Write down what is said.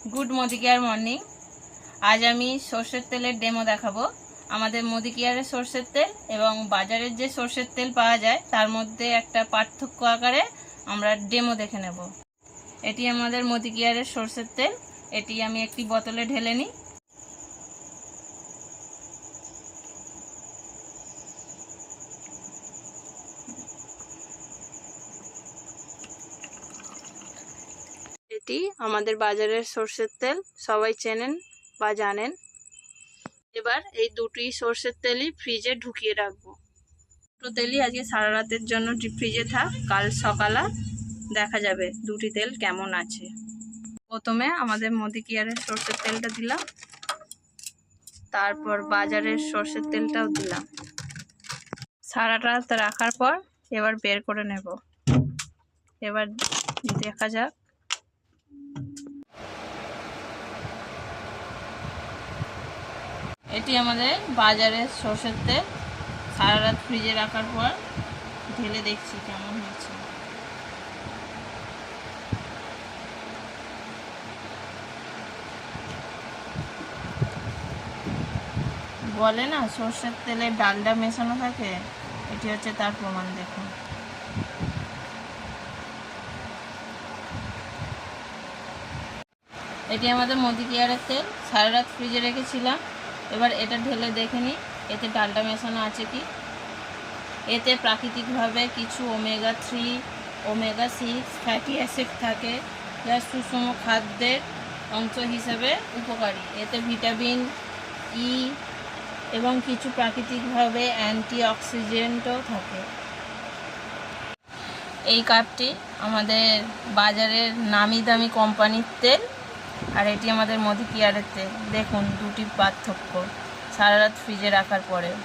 Good Modi care morning. আজ আমি সর্ষের তেলের ডেমো দেখাবো। আমাদের মোদি কেয়ারের সর্ষের তেল এবং বাজারের যে সর্ষের তেল পাওয়া যায় তার মধ্যে একটা পার্থক্য আকারে আমরা ডেমো দেখে নেব। এটি আমাদের মোদি কেয়ারের সর্ষের তেল। এটি আমি একটি বোতলে ঢেলে নিই। এটি আমাদের বাজারের সর্ষের তেল, সবাই চেনেন বা জানেন। এবার এই দুটি সর্ষের তেলই ফ্রিজে ঢুকিয়ে রাখবো। দুটো তেলই আজকে সারা রাতের জন্য ডিপ ফ্রিজে থাক, কাল সকালে দেখা যাবে দুটি তেল কেমন আছে। প্রথমে আমাদের মোদি কেয়ারের সর্ষের তেলটা দিলাম, তারপর বাজারের সর্ষের তেলটাও দিলাম। সারা রাত রাখার পর এবার বের করে নেব। এবার দেখা যাক। এটি আমাদের বাজারের সর্ষের তেল, সারা রাত ফ্রিজে রাখার পর ঢেলে দেখছি কেমন হয়েছে। বলে না সর্ষের তেলে ডালডা মেশানো থাকে, এটি হচ্ছে তার প্রমাণ। দেখুন, এটি আমাদের মোদি কেয়ারের তেল, সারা রাত ফ্রিজে রেখেছিলাম। এবার এটা ঢেলে দেখে নিই এতে ডালডা মেশানো আছে কি। এতে প্রাকৃতিকভাবে কিছু ওমেগা 3, ওমেগা 6 ফ্যাটি অ্যাসিড থাকে, যা সুষম খাদ্যের অংশ হিসেবে উপকারী। এতে ভিটামিন ই এবং কিছু প্রাকৃতিকভাবে অ্যান্টিঅক্সিডেন্টও থাকে। এই কাপটি আমাদের বাজারের নামি দামি কোম্পানির তেল, আর এটি আমাদের মোদি কেয়ারের তেল। দেখুন দুটি পার্থক্য সারা রাত ফ্রিজে রাখার পরেও।